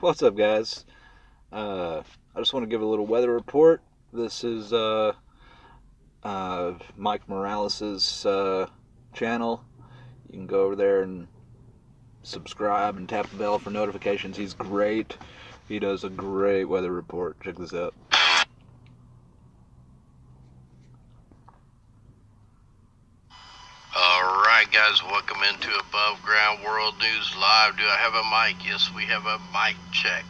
What's up, guys? I just want to give a little weather report. This is Mike Morales' channel. You can go over there and subscribe and tap the bell for notifications. He's great. He does a great weather report. Check this out. Alright guys, welcome into Above Ground World News Live. Do I have a mic? Yes, we have a mic check.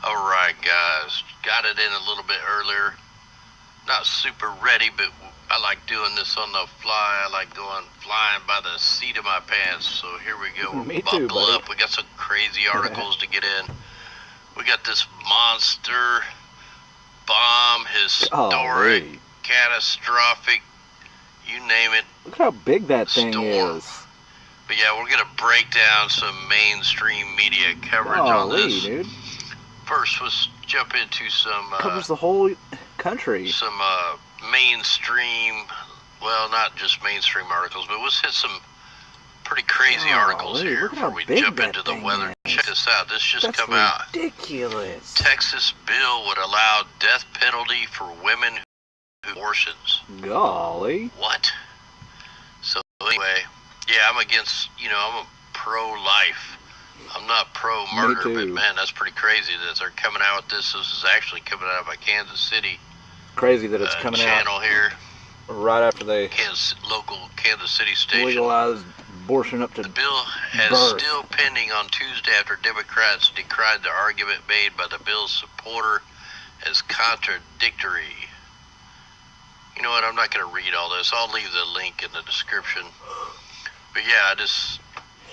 Alright guys, got it in a little bit earlier. Not super ready, but I like doing this on the fly. I like going flying by the seat of my pants. So here we go. Me too, Buckle buddy. up. We got some crazy articles to get in. We got this monster bomb, historic, catastrophic, you name it. Look how big that thing Storm. is. But yeah, we're gonna break down some mainstream media coverage on this. Dude. First, let's jump into some Covers the whole country. some mainstream, well, not just mainstream articles, but let's hit some pretty crazy articles here look how before we big jump that into the thing weather. is. Check this out. This just That's come out. ridiculous. Texas bill would allow death penalty for women who abortions. Golly. What? So anyway, yeah, I'm against, I'm a pro-life. I'm not pro-murder, but man, that's pretty crazy that they're coming out with this. This is actually coming out of a Kansas City Crazy that it's coming channel out here. right after they Local Kansas City station. legalized abortion up to The bill has birth. still pending on Tuesday after Democrats decried the argument made by the bill's supporter as contradictory. You know what? I'm not going to read all this. I'll leave the link in the description. But yeah, it's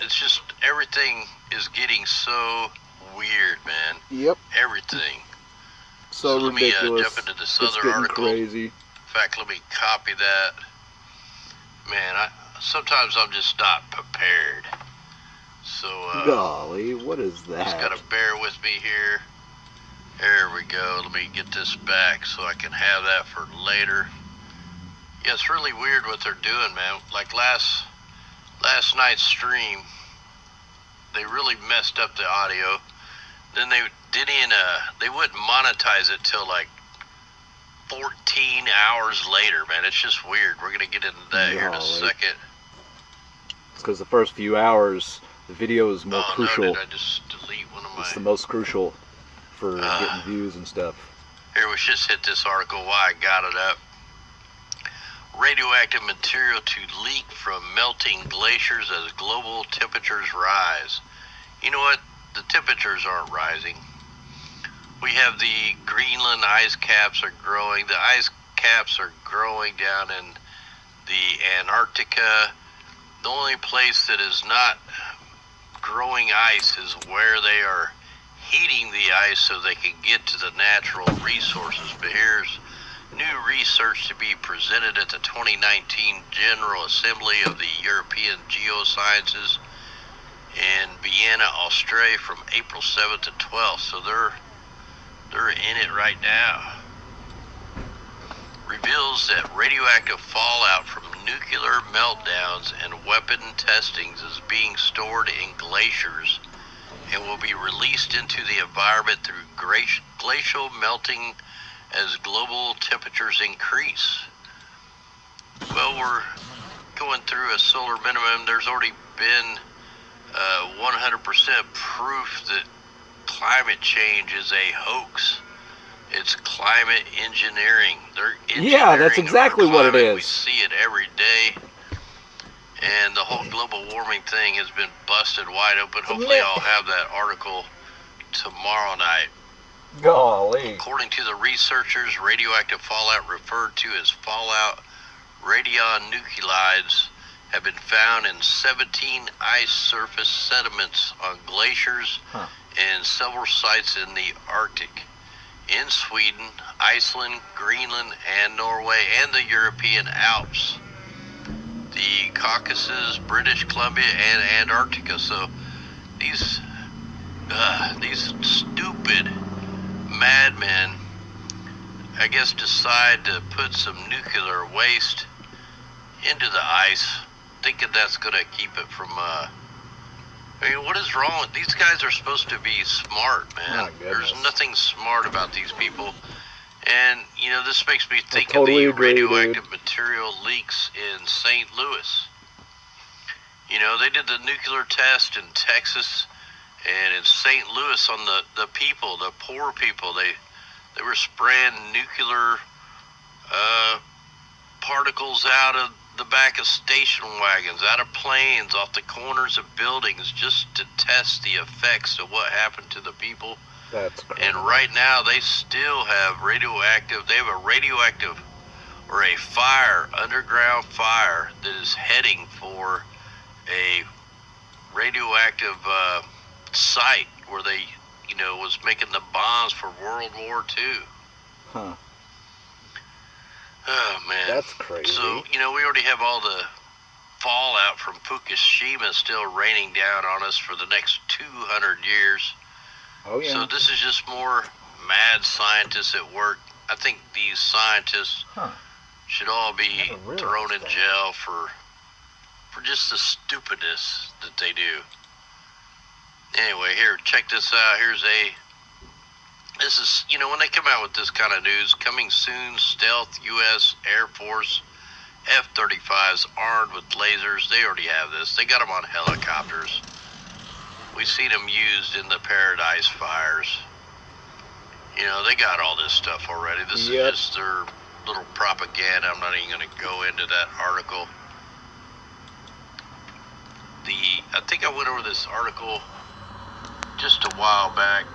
just everything is getting so weird, man. Yep. Everything. So ridiculous. Let me jump into this it's other getting article. crazy. In fact, let me copy that. Man, sometimes I'm just not prepared. So, Golly, what is that? just gotta bear with me here. There we go. Let me get this back so I can have that for later. Yeah, it's really weird what they're doing, man. Like last night's stream, they really messed up the audio. Then they wouldn't monetize it till like 14 hours later, man. It's just weird. We're gonna get into that here in a second. It's because the first few hours, the video is more crucial. No, did I just delete one of my... It's the most crucial for getting views and stuff. Here, we just hit this article, why I got it up. Radioactive material to leak from melting glaciers as global temperatures rise. You know what? The temperatures aren't rising. We have the Greenland ice caps are growing. The ice caps are growing down in the Antarctica. The only place that is not growing ice is where they are heating the ice so they can get to the natural resources. But here's new research to be presented at the 2019 General Assembly of the European Geosciences in Vienna, Australia from April 7th to 12th. So they're in it right now. Reveals that radioactive fallout from nuclear meltdowns and weapon testings is being stored in glaciers and will be released into the environment through glacial melting as global temperatures increase. Well, we're going through a solar minimum. There's already been 100% proof that climate change is a hoax. It's climate engineering. They're engineering. Yeah, that's exactly what it is. We see it every day. And the whole global warming thing has been busted wide open. Hopefully I'll have that article tomorrow night. Golly. According to the researchers, radioactive fallout, referred to as fallout radionuclides, have been found in 17 ice surface sediments on glaciers and several sites in the Arctic, in Sweden, Iceland, Greenland, and Norway, and the European Alps, the Caucasus, British Columbia, and Antarctica. So these stupid madmen, I guess, decide to put some nuclear waste into the ice, thinking that's going to keep it from I mean, what is wrong with these guys? Are supposed to be smart, man. My goodness. There's nothing smart about these people. And, you know, this makes me think totally of the agree, radioactive material leaks in St. Louis. You know, they did the nuclear test in Texas and in St. Louis on the people, the poor people. They were spraying nuclear particles out of the back of station wagons, out of planes, off the corners of buildings, just to test the effects of what happened to the people. That's crazy. And right now they still have radioactive, they have a radioactive or a fire, underground fire, that is heading for a radioactive site where they, you know, was making the bombs for World War II. Huh. Oh, man. That's crazy. So, you know, we already have all the fallout from Fukushima still raining down on us for the next 200 years. Oh, yeah. So this is just more mad scientists at work. I think these scientists should all be thrown in jail for just the stupidness that they do. Anyway, here, check this out. This is, you know, when they come out with this kind of news, coming soon, stealth U.S. Air Force F-35s armed with lasers. They already have this. They got them on helicopters. We've seen them used in the Paradise Fires. You know, they got all this stuff already. This is just their little propaganda. I'm not even going to go into that article. I think I went over this article just a while back.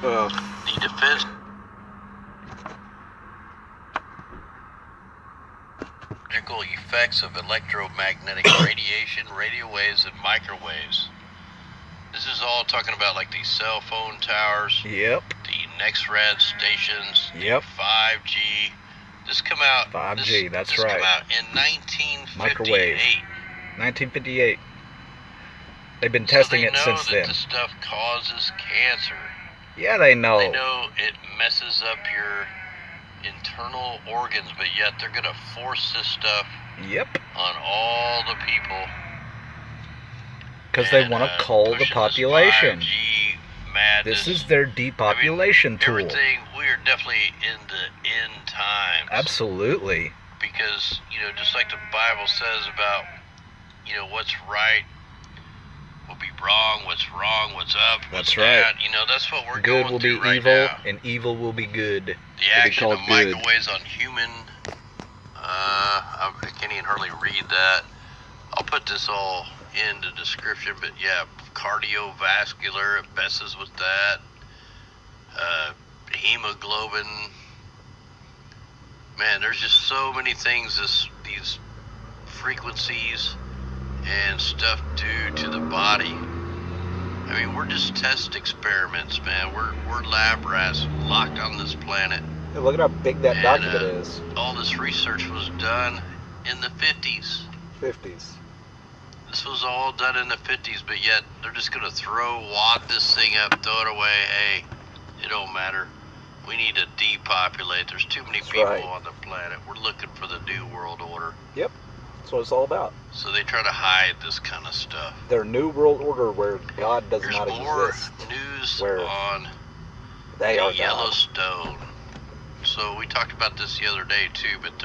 The defense effects of electromagnetic radiation, radio waves, and microwaves. This is all talking about like the cell phone towers, Yep. the NextRad stations, Yep. 5G. This come out. 5G, that's this right. Come out in 1958. Microwave. 1958. They've been testing it since then. They know that then. the stuff causes cancer. Yeah, they know. They know it messes up your internal organs, but yet they're going to force this stuff on all the people. Because they want to cull the population. Madness. This is their depopulation tool. Everything, we are definitely in the end times. Absolutely. Because, you know, just like the Bible says about, you know, what's right will be wrong, what's up, what's down. You know, that's what we're going through right now. Good will be evil, and evil will be good. The action of microwaves on human, I can't even hardly read that. I'll put this all in the description, but yeah, cardiovascular, it messes with that. Hemoglobin. Man, there's just so many things these frequencies and stuff do to the body. I mean, we're just test experiments, man. We're lab rats locked on this planet. Hey, look at how big that document is. All this research was done in the 50s. 50s. This was all done in the 50s, but yet they're just going to wad this thing up, throw it away. Hey, it don't matter. We need to depopulate. There's too many people on the planet. We're looking for the new world order. Yep. That's what it's all about. So they try to hide this kind of stuff. Their new world order where God does not exist. There's more news on Yellowstone. So we talked about this the other day too, but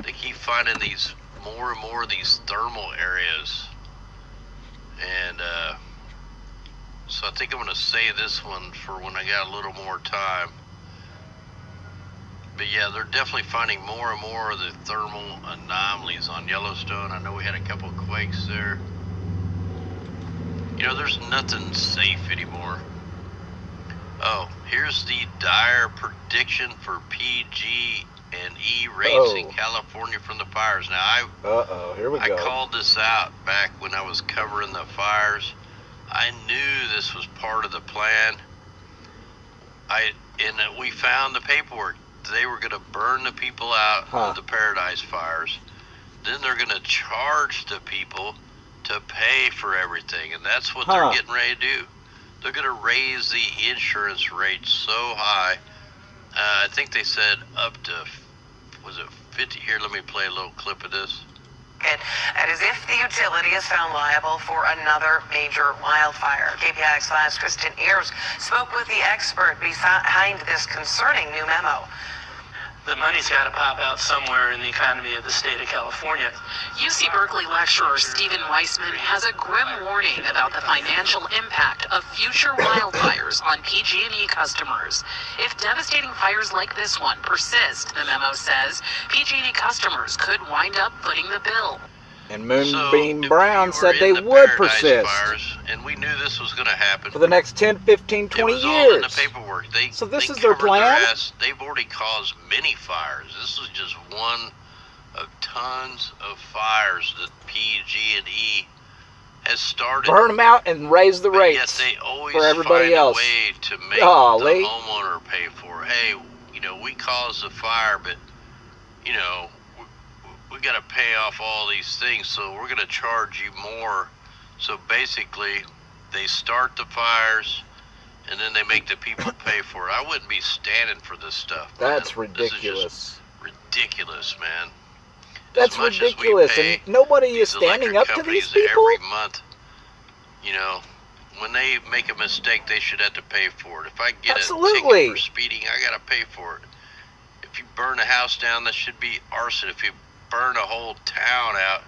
they keep finding these more and more of these thermal areas. And so I think I'm going to say this one for when I got a little more time. But yeah, they're definitely finding more and more of the thermal anomalies on Yellowstone. I know we had a couple quakes there. You know, there's nothing safe anymore. Oh, here's the dire prediction for PG&E rates in California from the fires. Now, here we go. I called this out back when I was covering the fires. I knew this was part of the plan. We found the paperwork. They were going to burn the people out of the Paradise Fires. Then they're going to charge the people to pay for everything. And that's what they're getting ready to do. They're going to raise the insurance rate so high. I think they said up to, was it 50? Here, let me play a little clip of this. That is if the utility is found liable for another major wildfire. KPIX5's Kristen Ayers spoke with the expert behind this concerning new memo. The money's got to pop out somewhere in the economy of the state of California. UC Berkeley lecturer Stephen Weissman has a grim warning about the financial impact of future wildfires on PG&E customers. If devastating fires like this one persist, the memo says, PG&E customers could wind up footing the bill. And Moonbeam Brown said they would persist. Fires, and we knew this was going to happen. For the next 10, 15, 20 years. All in the paperwork. So this is their plan? They've already caused many fires. This is just one of tons of fires that PG&E has started. Burn them out and raise the rates. Yet they always for everybody find else. a way to make the homeowner pay for it. Hey, we caused the fire, but, we got to pay off all these things, so we're going to charge you more. So basically, they start the fires, and then they make the people pay for it. I wouldn't be standing for this stuff. That's man. ridiculous. This is just ridiculous, man. That's ridiculous, and nobody is standing up to these people? Every month, when they make a mistake, they should have to pay for it. If I get a ticket for speeding, I got to pay for it. If you burn a house down, that should be arson. If you burn a whole town out,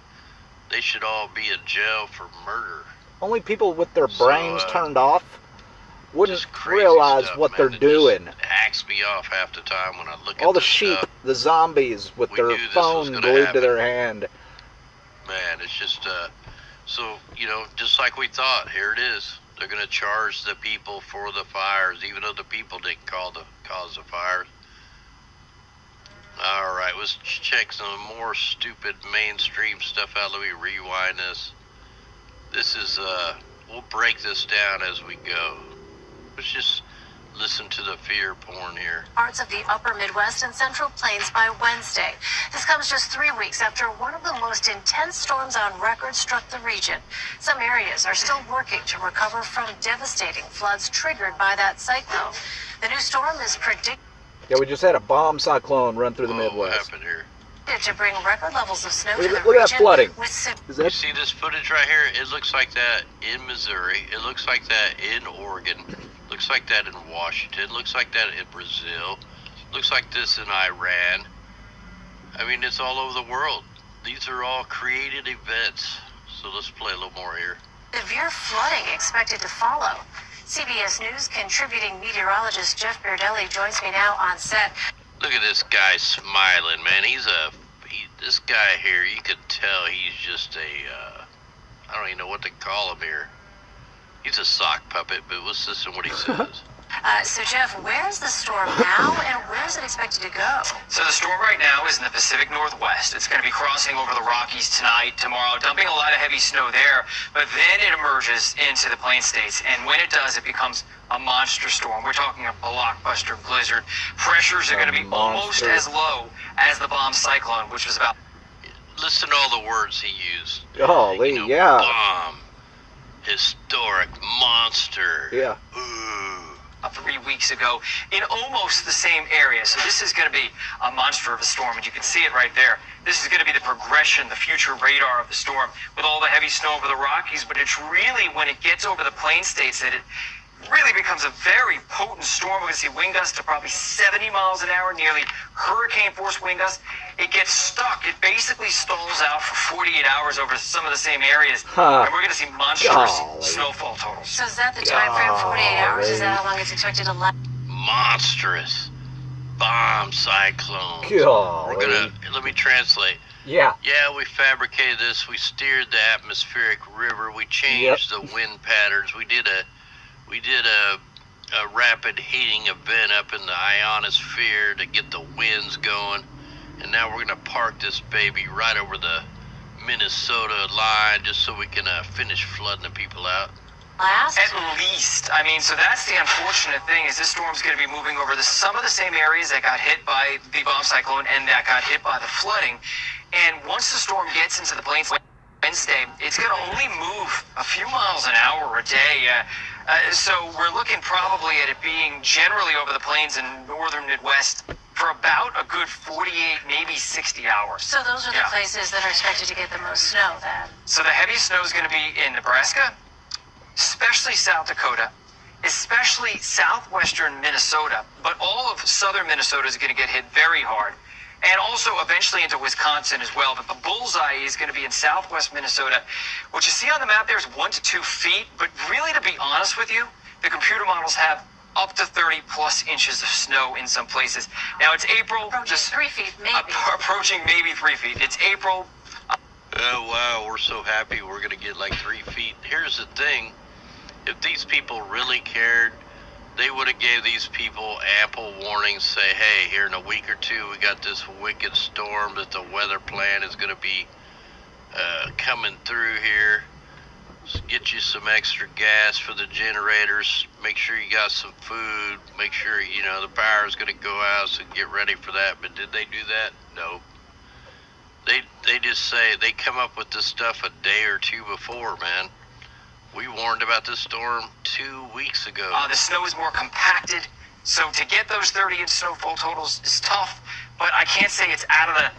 they should all be in jail for murder. Only people with their brains turned off wouldn't realize what they're doing. It hacks me off half the time when I look at all the sheep, the zombies with their phone glued to their hand. Man, it's just so just like we thought. Here it is. They're going to charge the people for the fires, even though the people didn't cause the fires. All right, let's check some more stupid mainstream stuff out. Let me rewind this. This is, we'll break this down as we go. Let's just listen to the fear porn here. Parts of the upper Midwest and Central Plains by Wednesday. This comes just 3 weeks after one of the most intense storms on record struck the region. Some areas are still working to recover from devastating floods triggered by that cyclone. The new storm is predicted. Yeah, we just had a bomb cyclone run through the Midwest. What happened here? To bring record levels of snow to the region. Look at that flooding. You see this footage right here? It looks like that in Missouri. It looks like that in Oregon. Looks like that in Washington. Looks like that in Brazil. Looks like this in Iran. I mean, it's all over the world. These are all created events. So let's play a little more here. Severe flooding expected to follow. CBS News contributing meteorologist Jeff Beardelli joins me now on set. Look at this guy smiling, man. This guy here, you could tell he's just I don't even know what to call him here. He's a sock puppet, but let's listen to what he says. So Jeff, where's the storm now, and where is it expected to go? So the storm right now is in the Pacific Northwest. It's going to be crossing over the Rockies tonight, tomorrow, dumping a lot of heavy snow there, but then it emerges into the Plain States, and when it does, it becomes a monster storm. We're talking a blockbuster blizzard. Pressures are going to be almost as low as the bomb cyclone, which was about... Listen to all the words he used. Golly, yeah. Bomb, historic, monster. Yeah. Ooh. 3 weeks ago in almost the same area. So this is going to be a monster of a storm, and you can see it right there. This is going to be the progression, the future radar of the storm with all the heavy snow over the Rockies, but it's really when it gets over the Plain States that it really becomes a very potent storm. We're going to see wind gusts to probably 70 miles an hour, nearly hurricane-force wind gusts. It gets stuck. It basically stalls out for 48 hours over some of the same areas, and we're going to see monstrous snowfall totals. So is that the time frame, 48 hours? Is that how long it's expected to last? Monstrous bomb cyclone. Let me translate. Yeah, we fabricated this. We steered the atmospheric river. We changed the wind patterns. We did a rapid heating event up in the ionosphere to get the winds going, and now we're going to park this baby right over the Minnesota line just so we can finish flooding the people out. At least. I mean, so that's the unfortunate thing, is this storm's going to be moving over some of the same areas that got hit by the bomb cyclone and that got hit by the flooding. And once the storm gets into the Plains Wednesday, it's going to only move a few miles an hour a day. So we're looking probably at it being generally over the plains in northern Midwest for about a good 48, maybe 60 hours. So those are the places that are expected to get the most snow then. So the heaviest snow is going to be in Nebraska, especially South Dakota, especially southwestern Minnesota, but all of southern Minnesota is going to get hit very hard, and also eventually into Wisconsin as well. But the bullseye is going to be in southwest Minnesota. What you see on the map there is 1 to 2 feet, but really, to be honest with you, the computer models have up to 30 plus inches of snow in some places. Now it's April, just 3 feet, maybe. Approaching maybe 3 feet. It's April. Oh, wow, we're so happy we're going to get like 3 feet. Here's the thing. If these people really cared, they would have gave these people ample warning, say, hey, here in a week or two, we got this wicked storm that the weather plan is going to be coming through here. Just get you some extra gas for the generators. Make sure you got some food. Make sure, you know, the power is going to go out, so get ready for that. But did they do that? No. They just say, they come up with this stuff a day or two before, man. We warned about this storm 2 weeks ago. The snow is more compacted, so to get those 30-inch snowfall totals is tough, but I can't say it's out of the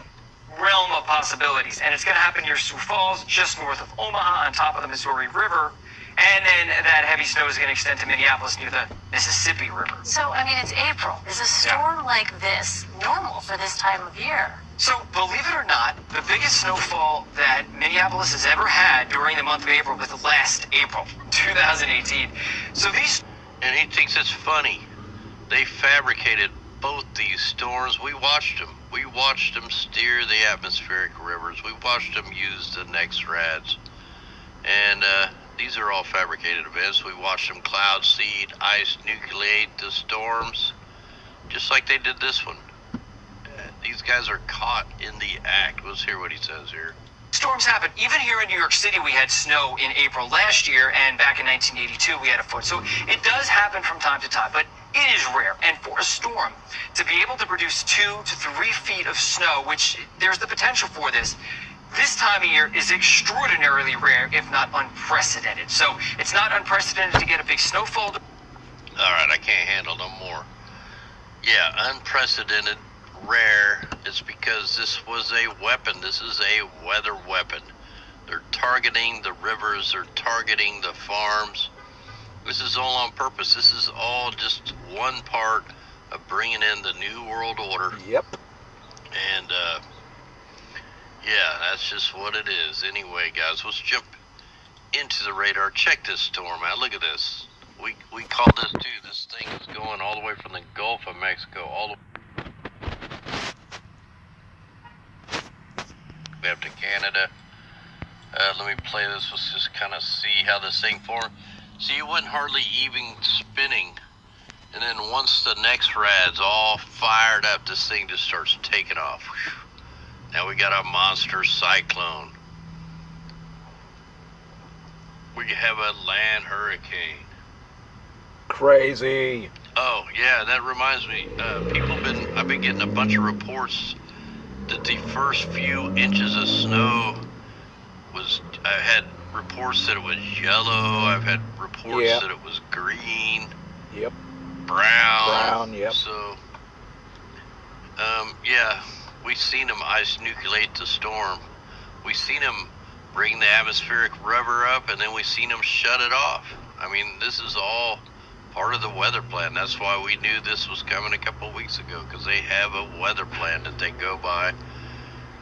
realm of possibilities. And it's going to happen near Sioux Falls, just north of Omaha, on top of the Missouri River. And then that heavy snow is going to extend to Minneapolis near the Mississippi River. So, I mean, it's April. Is a storm like this normal for this time of year? So, believe it or not, the biggest snowfall that Minneapolis has ever had during the month of April was last April, 2018. So these... And he thinks it's funny. They fabricated both these storms. We watched them. We watched them steer the atmospheric rivers. We watched them use the NEXRADs. And these are all fabricated events. We watched them cloud seed, ice nucleate the storms, just like they did this one. These guys are caught in the act. Let's hear what he says here. Storms happen. Even here in New York City, we had snow in April last year, and back in 1982, we had a foot. So it does happen from time to time, but it is rare. And for a storm to be able to produce 2 to 3 feet of snow, which there's the potential for this time of year is extraordinarily rare, if not unprecedented. So it's not unprecedented to get a big snowfall. All right, I can't handle no more. Yeah, unprecedented, rare. It's because this was a weapon. This is a weather weapon. They're targeting the rivers. They're targeting the farms. This is all on purpose. This is all just one part of bringing in the New World Order. Yep. And, yeah, that's just what it is. Anyway, guys, let's jump into the radar. Check this storm out. Look at this. We call this, too. This thing is going all the way from the Gulf of Mexico all the way up to Canada. Let me play this. Let's just kind of see how this thing formed. See, it wasn't hardly even spinning. And then once the NEXRAD's all fired up, this thing just starts taking off. Whew. Now we got a monster cyclone. We have a land hurricane. Crazy. Oh, yeah, that reminds me. I've been getting a bunch of reports that the first few inches of snow I had reports that it was yellow. I've had reports that it was green. Yep. Brown. Yep. So, yeah, we seen them ice nucleate the storm. We seen them bring the atmospheric rubber up, and then we seen them shut it off. I mean, this is all part of the weather plan. That's why we knew this was coming a couple of weeks ago, because they have a weather plan that they go by.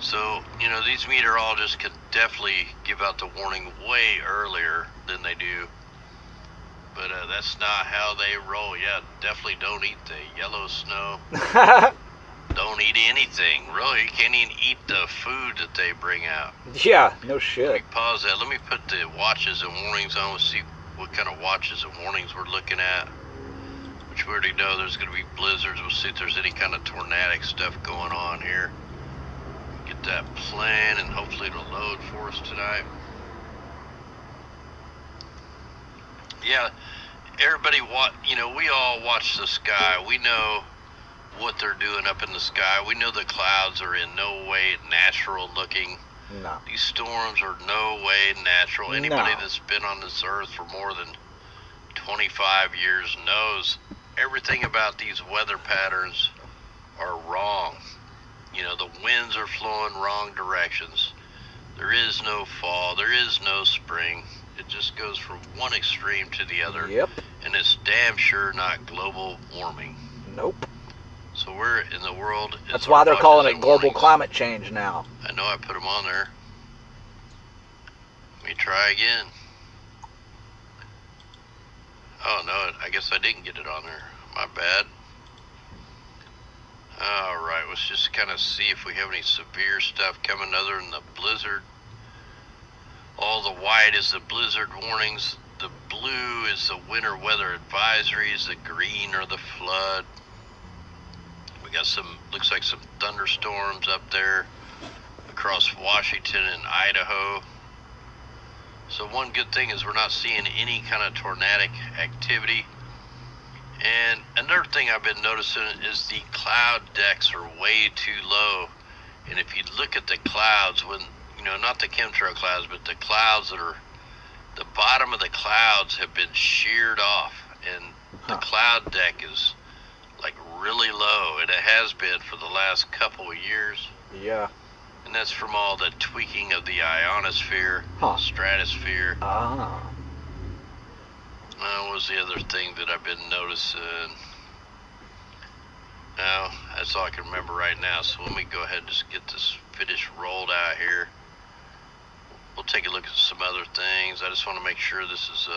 So, you know, these meteorologists can definitely give out the warning way earlier than they do. But that's not how they roll. Yeah, definitely don't eat the yellow snow. Don't eat anything. Really, you can't even eat the food that they bring out. Yeah, no shit. Let me pause that. Let me put the watches and warnings on. Let's see what kind of watches and warnings we're looking at. Which we already know there's going to be blizzards. We'll see if there's any kind of tornadic stuff going on here. Get that playing, and hopefully it'll load for us tonight. Yeah, everybody, we all watch the sky. We know what they're doing up in the sky. We know the clouds are in no way natural looking. No. These storms are no way natural. Anybody No. that's been on this earth for more than 25 years knows everything about these weather patterns are wrong. You know, the winds are flowing wrong directions. There is no fall. There is no spring. It just goes from one extreme to the other. Yep. And it's damn sure not global warming. Nope. So where in the world is That's why they're watches calling it and global warnings? climate change now. I know I put them on there. Let me try again. Oh, no, I guess I didn't get it on there. My bad. Alright, let's just kind of see if we have any severe stuff coming other than the blizzard. All the white is the blizzard warnings. The blue is the winter weather advisories. The green are the flood. We got some, looks like some thunderstorms up there across Washington and Idaho. So one good thing is we're not seeing any kind of tornadic activity. And another thing I've been noticing is the cloud decks are way too low. And if you look at the clouds, when, you know, not the chemtrail clouds, but the clouds that are, the bottom of the clouds have been sheared off. And the cloud deck is like really low. And it has been for the last couple of years. Yeah. And that's from all the tweaking of the ionosphere, stratosphere. Ah. What was the other thing that I've been noticing? No, that's all I can remember right now. So let me go ahead and just get this finished rolled out here. We'll take a look at some other things. I just want to make sure this is,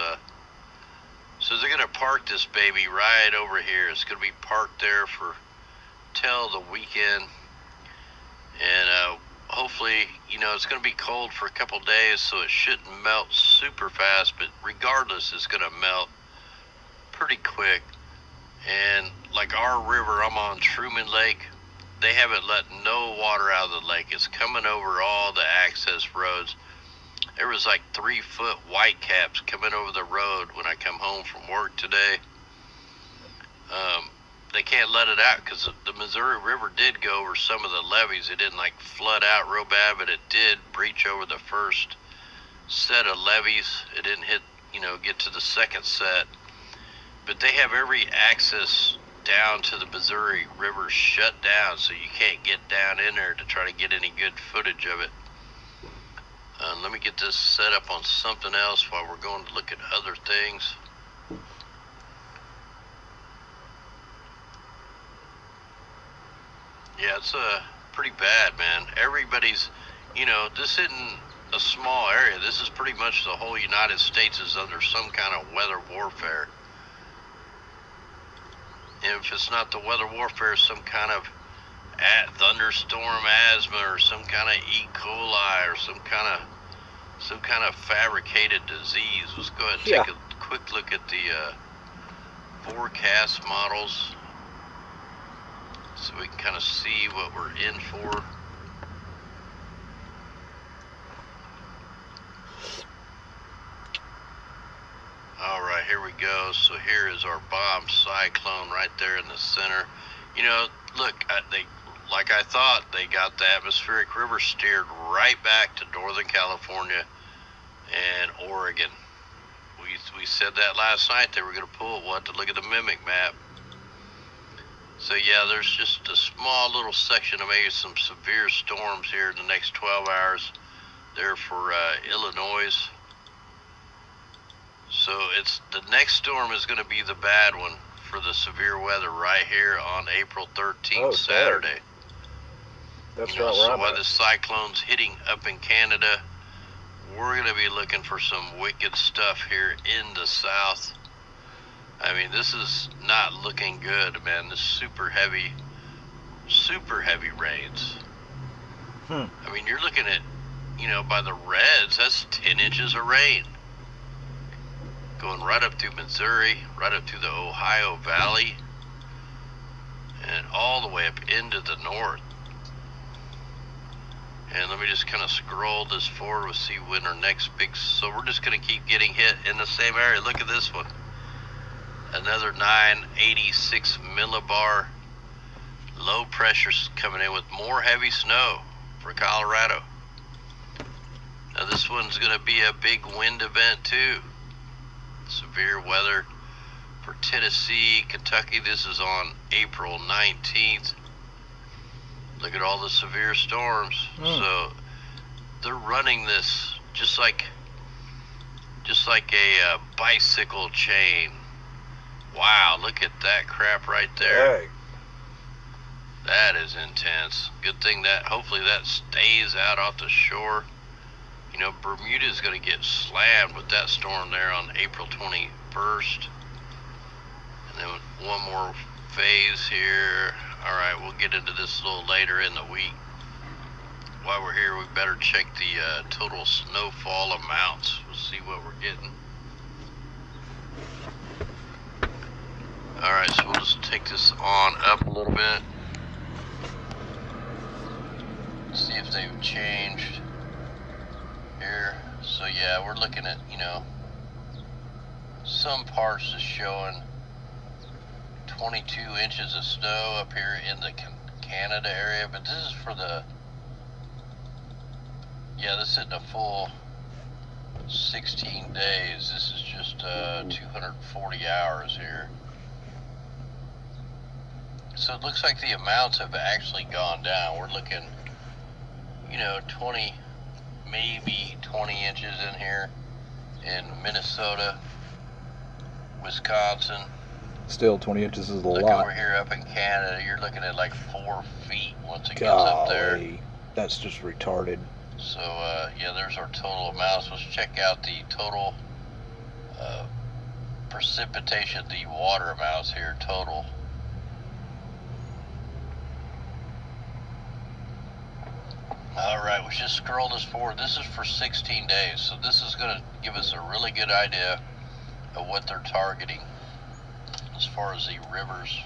so they're going to park this baby right over here. It's going to be parked there for till the weekend. And, hopefully, you know, it's going to be cold for a couple days, so it shouldn't melt super fast, but regardless, it's going to melt pretty quick. And like our river, I'm on Truman Lake, they haven't let no water out of the lake. It's coming over all the access roads. There was like 3-foot whitecaps coming over the road when I come home from work today. They can't let it out because the Missouri River did go over some of the levees. It didn't like flood out real bad, but it did breach over the first set of levees. It didn't hit, you know, get to the second set. But they have every access down to the Missouri River shut down, so you can't get down in there to try to get any good footage of it. Let me get this set up on something else while we're going to look at other things. Yeah, it's pretty bad, man. Everybody's, you know, this isn't a small area. This is pretty much the whole United States is under some kind of weather warfare. And if it's not the weather warfare, some kind of thunderstorm asthma or some kind of E. coli or some kind of fabricated disease. Let's go ahead and take a quick look at the forecast models, so we can kind of see what we're in for. All right, here we go. So here is our bomb cyclone right there in the center. You know, look, like I thought, they got the atmospheric river steered right back to Northern California and Oregon. We said that last night they were going to pull it. We'll have to look at the mimic map. So yeah, there's just a small little section of maybe some severe storms here in the next 12 hours there for Illinois. So it's the next storm is going to be the bad one for the severe weather right here on April 13th, Saturday. That's right. Where so I'm while at. the cyclone's hitting up in Canada, we're going to be looking for some wicked stuff here in the south. I mean, this is not looking good, man. This super heavy rains. I mean, you're looking at, you know, by the reds, that's 10 inches of rain. Going right up through Missouri, right up through the Ohio Valley, and all the way up into the north. And let me just kind of scroll this forward. We'll see when our next big, so we're just going to keep getting hit in the same area. Look at this one. Another 986 millibar. Low pressure's coming in with more heavy snow for Colorado. Now this one's going to be a big wind event too. Severe weather for Tennessee, Kentucky. This is on April 19th. Look at all the severe storms. So they're running this just like a bicycle chain. Wow, look at that crap right there. Hey. That is intense. Good thing that hopefully that stays out off the shore. You know, Bermuda is going to get slammed with that storm there on April 21st. And then one more phase here. All right, we'll get into this a little later in the week. While we're here, we better check the total snowfall amounts. We'll see what we're getting. All right, so we'll just take this on up a little bit. See if they've changed here. So yeah, we're looking at, you know, some parts is showing 22 inches of snow up here in the Canada area, but this is for the, yeah, this isn't a full 16 days. This is just 240 hours here. So it looks like the amounts have actually gone down. We're looking, you know, 20, maybe 20 inches in here in Minnesota, Wisconsin. Still, 20 inches is a Look lot. over here up in Canada, you're looking at like 4 feet once it gets up there. Golly, that's just retarded. So, yeah, there's our total amounts. Let's check out the total precipitation, the water amounts here, total. Alright, we just scroll this forward. This is for 16 days, so this is going to give us a really good idea of what they're targeting as far as the rivers.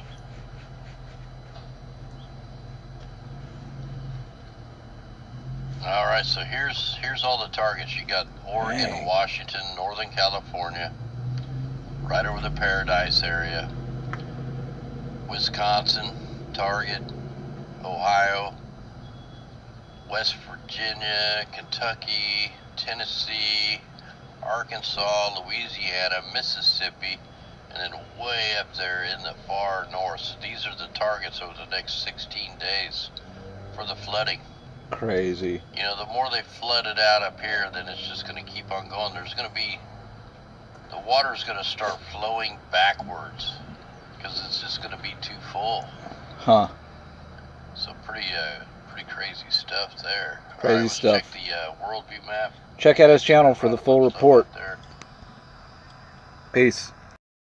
Alright, so here's all the targets. You got Oregon, Dang. Washington, Northern California, right over the Paradise area, Wisconsin, target, Ohio, West Virginia, Kentucky, Tennessee, Arkansas, Louisiana, Mississippi, and then way up there in the far north. So these are the targets over the next 16 days for the flooding. Crazy. You know, the more they flood it out up here, then it's just going to keep on going. There's going to be, the water's going to start flowing backwards because it's just going to be too full. Huh. So pretty crazy stuff there. Crazy All right, stuff. Check the worldview map. Check out his channel for the full report. There. Peace.